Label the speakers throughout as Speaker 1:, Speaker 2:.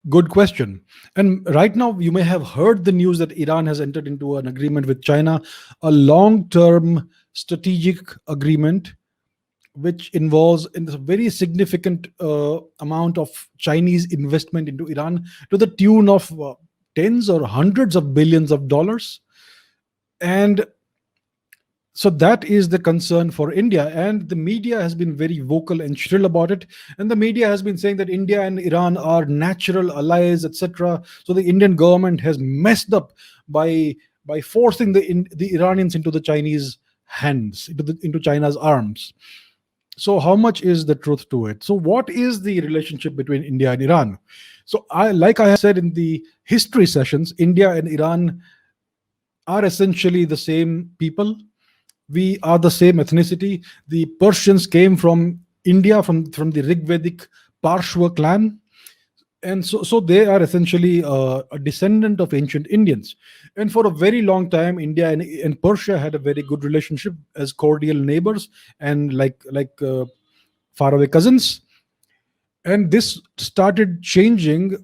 Speaker 1: Good question. And right now, you may have heard the news that Iran has entered into an agreement with China, a long term strategic agreement, which involves a very significant amount of Chinese investment into Iran to the tune of tens or hundreds of billions of dollars. And so that is the concern for India, and the media has been very vocal and shrill about it. And the media has been saying that India and Iran are natural allies, etc. So the Indian government has messed up by forcing the Iranians into the Chinese hands, into China's arms. So how much is the truth to it? So what is the relationship between India and Iran? So like I have said in the history sessions, India and Iran are essentially the same people. We are the same ethnicity. The Persians came from India, from the Rigvedic Parshva clan. And so they are essentially a descendant of ancient Indians. And for a very long time, India and Persia had a very good relationship as cordial neighbors and like faraway cousins. And this started changing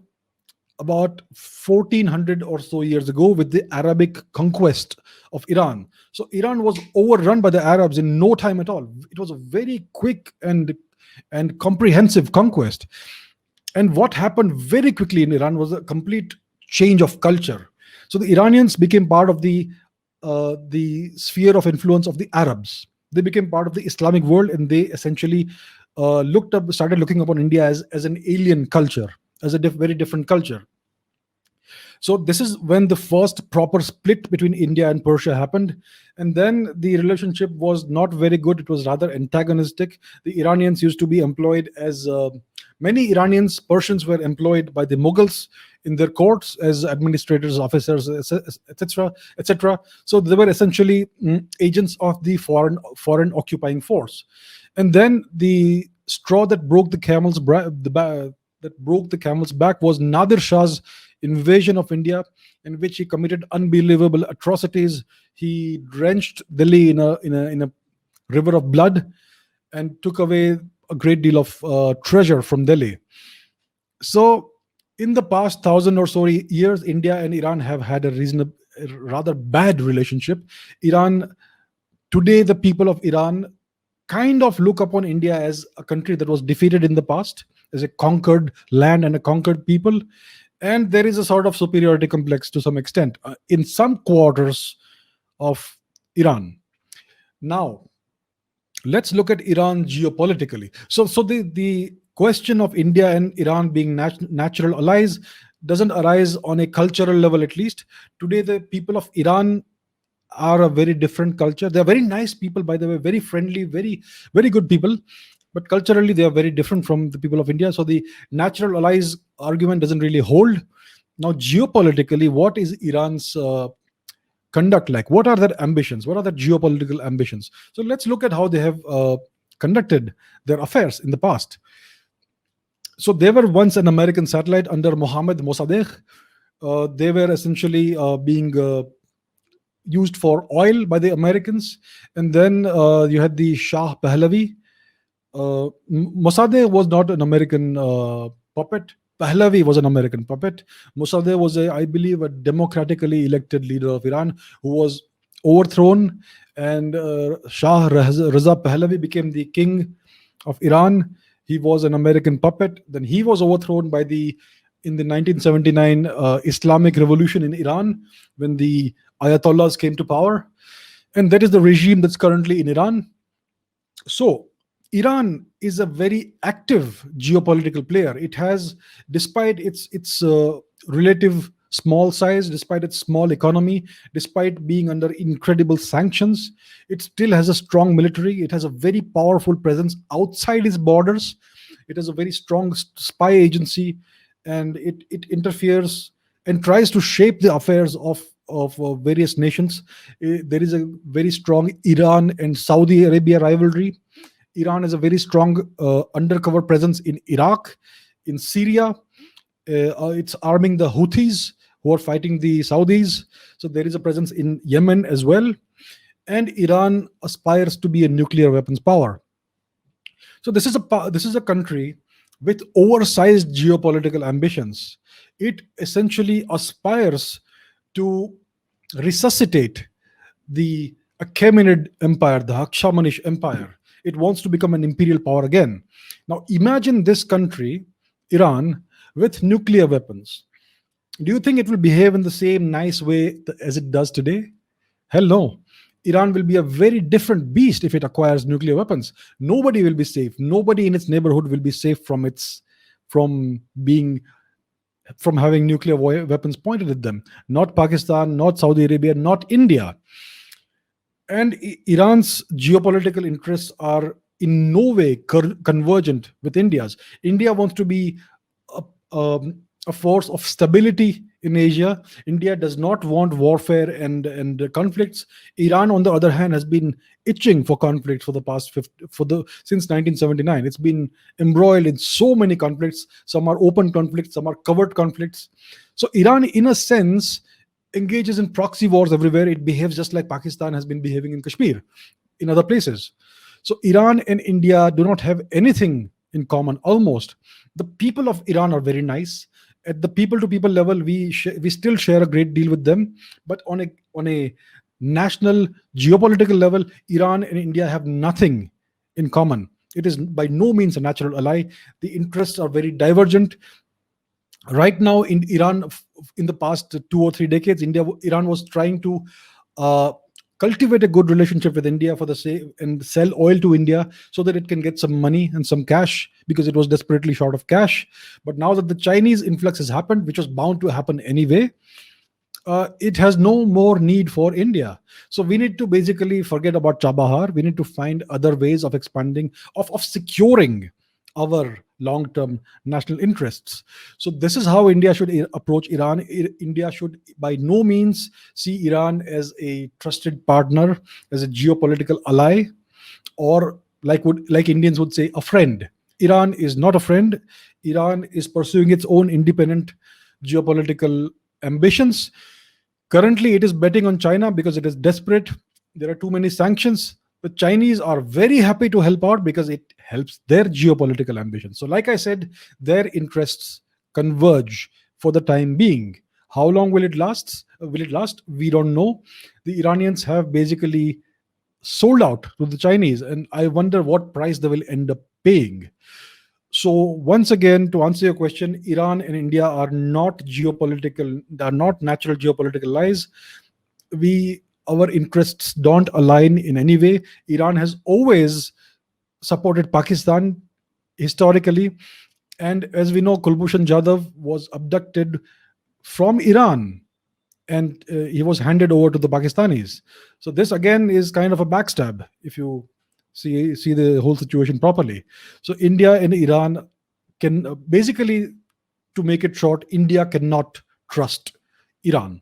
Speaker 1: about 1400 or so years ago with the Arabic conquest of Iran. So Iran was overrun by the Arabs in no time at all. It was a very quick and comprehensive conquest. And what happened very quickly in Iran was a complete change of culture. So the Iranians became part of the sphere of influence of the Arabs. They became part of the Islamic world, and they essentially started looking upon India as an alien culture, as a very different culture. So this is when the first proper split between India and Persia happened. And then the relationship was not very good. It was rather antagonistic. The Iranians used to be employed as many Iranians, Persians were employed by the Mughals in their courts as administrators, officers, etc., etc. So they were essentially agents of the foreign occupying force. And then the straw that broke the camel's back was Nadir Shah's invasion of India, in which he committed unbelievable atrocities. He drenched Delhi in a river of blood and took away a great deal of treasure from Delhi. So, in the past 1,000 or so years, India and Iran have had a rather bad relationship. Iran Today, the people of Iran kind of look upon India as a country that was defeated in the past, as a conquered land and a conquered people. And there is a sort of superiority complex to some extent in some quarters of Iran. Now, let's look at Iran geopolitically. So the question of India and Iran being natural allies doesn't arise on a cultural level, at least. Today, the people of Iran are a very different culture. They're very nice people, by the way, very friendly, very, very good people. But culturally, they are very different from the people of India. So the natural allies argument doesn't really hold. Now, geopolitically, what is Iran's conduct like? What are their ambitions? What are their geopolitical ambitions? So let's look at how they have conducted their affairs in the past. So they were once an American satellite under Mohammad Mossadegh. They were essentially being used for oil by the Americans. And then you had the Shah Pahlavi. Mossadegh was not an American puppet. Pahlavi was an American puppet. Mossadegh was, I believe, a democratically elected leader of Iran who was overthrown, and Shah Reza Pahlavi became the king of Iran. He was an American puppet. Then he was overthrown in the 1979 Islamic Revolution in Iran, when the Ayatollahs came to power. And that is the regime that's currently in Iran. So Iran is a very active geopolitical player. It has, despite its relative small size, despite its small economy, despite being under incredible sanctions, it still has a strong military. It has a very powerful presence outside its borders. It has a very strong spy agency, and it interferes and tries to shape the affairs of various nations. There is a very strong Iran and Saudi Arabia rivalry. Iran has a very strong undercover presence in Iraq, in Syria. It's arming the Houthis who are fighting the Saudis. So there is a presence in Yemen as well. And Iran aspires to be a nuclear weapons power. So this is a country with oversized geopolitical ambitions. It essentially aspires to resuscitate the Achaemenid Empire, the Hakshamanish Empire. It wants to become an imperial power again. Now, imagine this country, Iran, with nuclear weapons. Do you think it will behave in the same nice way as it does today? Hell no. Iran will be a very different beast if it acquires nuclear weapons. Nobody will be safe. Nobody in its neighborhood will be safe from being from having nuclear weapons pointed at them. Not Pakistan, not Saudi Arabia, not India. And Iran's geopolitical interests are in no way convergent with India's. India wants to be a, a force of stability in Asia. India does not want warfare and conflicts. Iran, on the other hand, has been itching for conflict for the past 50, for the since 1979. It's been embroiled in so many conflicts. Some are open conflicts, some are covert conflicts. So Iran, in a sense, engages in proxy wars everywhere. It behaves just like Pakistan has been behaving in Kashmir, in other places. So Iran and India do not have anything in common almost. The people of Iran are very nice. At the people to people level, we still share a great deal with them. But on a national geopolitical level, Iran and India have nothing in common. It is by no means a natural ally. The interests are very divergent. Right now in Iran, in the past 2 or 3 decades, Iran was trying to uh, cultivate a good relationship with India for the sake and sell oil to India so that it can get some money and some cash because it was desperately short of cash. But now that the Chinese influx has happened, which was bound to happen anyway, it has no more need for India. So we need to basically forget about Chabahar. We need to find other ways of expanding, of securing our long-term national interests. So this is how India should approach Iran. India should by no means see Iran as a trusted partner, as a geopolitical ally, or like Indians would say, a friend. Iran is not a friend. Iran is pursuing its own independent geopolitical ambitions. Currently, it is betting on China because it is desperate. There are too many sanctions. The Chinese are very happy to help out because it helps their geopolitical ambitions. So, like I said, their interests converge for the time being. How long will it last? Will it last? We don't know. The Iranians have basically sold out to the Chinese, and I wonder what price they will end up paying. So once again, to answer your question, Iran and India are not geopolitical, they are not natural geopolitical allies. Our interests don't align in any way. Iran has always supported Pakistan historically, and as we know, Kulbhushan Jadhav was abducted from Iran and he was handed over to the Pakistanis. So this again is kind of a backstab if you see the whole situation properly. So India and Iran can basically, to make it short, India cannot trust Iran.